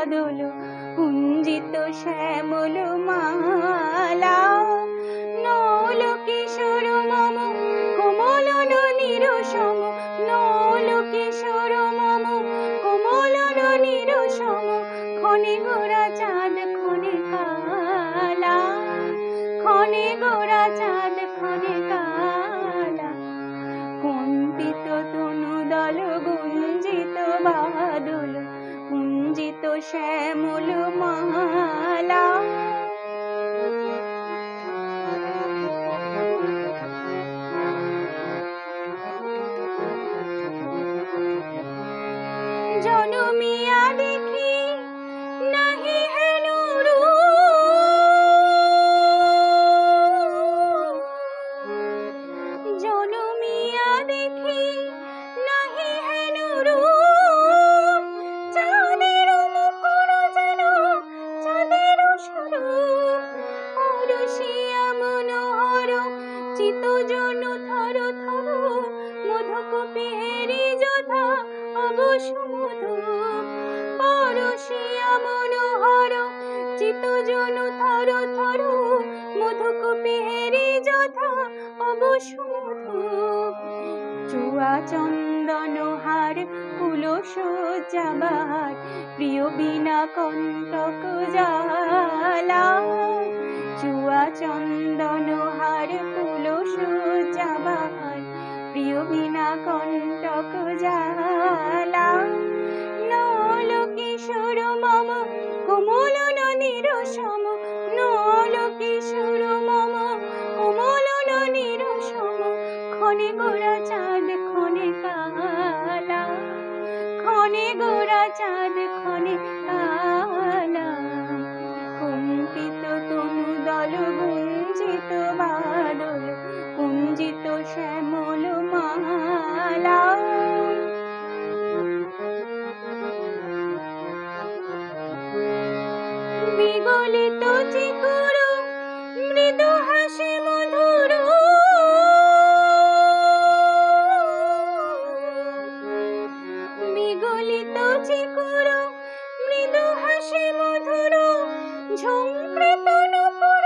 বাদল কুঞ্জিত শ্যামল মালা নল কিশোর মম কোমল ননীর সম নল কিশোর মম কোমল ননীর সম ক্ষণে গোরা চাঁদ ক্ষণে কালা ক্ষণে গোরা চাঁদ ক্ষণে কালা কম্পিত তনু দল গুঞ্জিত বাদল কুঞ্জিত শ্যামল মালা জনমিয়া দেখি নাহি হেন রূপ জনমিয়া দেখি নাহি হেন রূপ চাঁদের মুখর যেন চাঁদের স্বরূপ অরসিয়া মনোহর চিত জন থর থর মধুকূপেরি যথা অবসমুধূপ পরশিয়া মনোহর চিত জন থর থর মধুকূপেরি যথা অবসমুধূপ চুয়া চন্দন হার কুলস যাবার প্রিয় বিনা কণ্টক জ্বালা চুয়া চন্দন হার কুলস যাবার প্রিয় বিনা কণ্টক জ্বালা নল কিশোর মম কোমল ননীর সম নল কিশোর মম কোমল ননীর সম ক্ষণে গোরা চাঁদ ক্ষণে কালা ক্ষণে গোরা চাঁদ ক্ষণে কালা কম্পিত তনু দল গুঞ্জিত বাদল কুঞ্জিত শ্যামল মালা বিগলিত চিকুর মৃদু হাসি মধুর বিগলিত চিকুর মৃদু হাসি মধুর ঝংকৃত নূপুর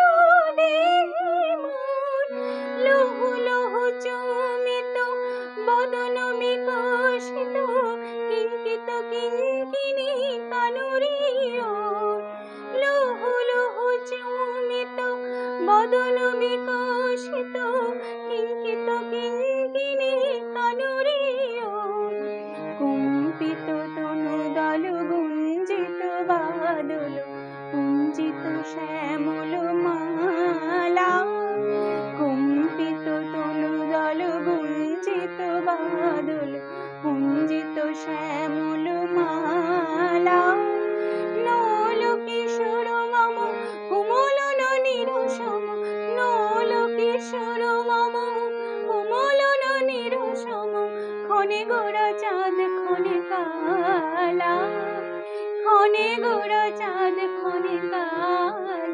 দেহি মোর লহু লহু চুমিত বদন বিকশিত কিঙ্কিত কিঙ্কিনী কানুরিয় লহু লহু চুমিত বদন বিকশিত কিঙ্কিত কিঙ্কিনী কানুরিয় কম্পিত তনু দল গুঞ্জিত বাদল কুঞ্জিত শ্যামল মালা কম্পিত তনু দল গুঞ্জিত বাদল কুঞ্জিত শ্যামল মালা নল কিশোর মম কোমল ননীর সম নল কিশোর মম কোমল ননীর সম ক্ষণে গোরা চাঁদ ক্ষণে কালা ক্ষণে গোরা চাঁদ ক্ষণে কালা।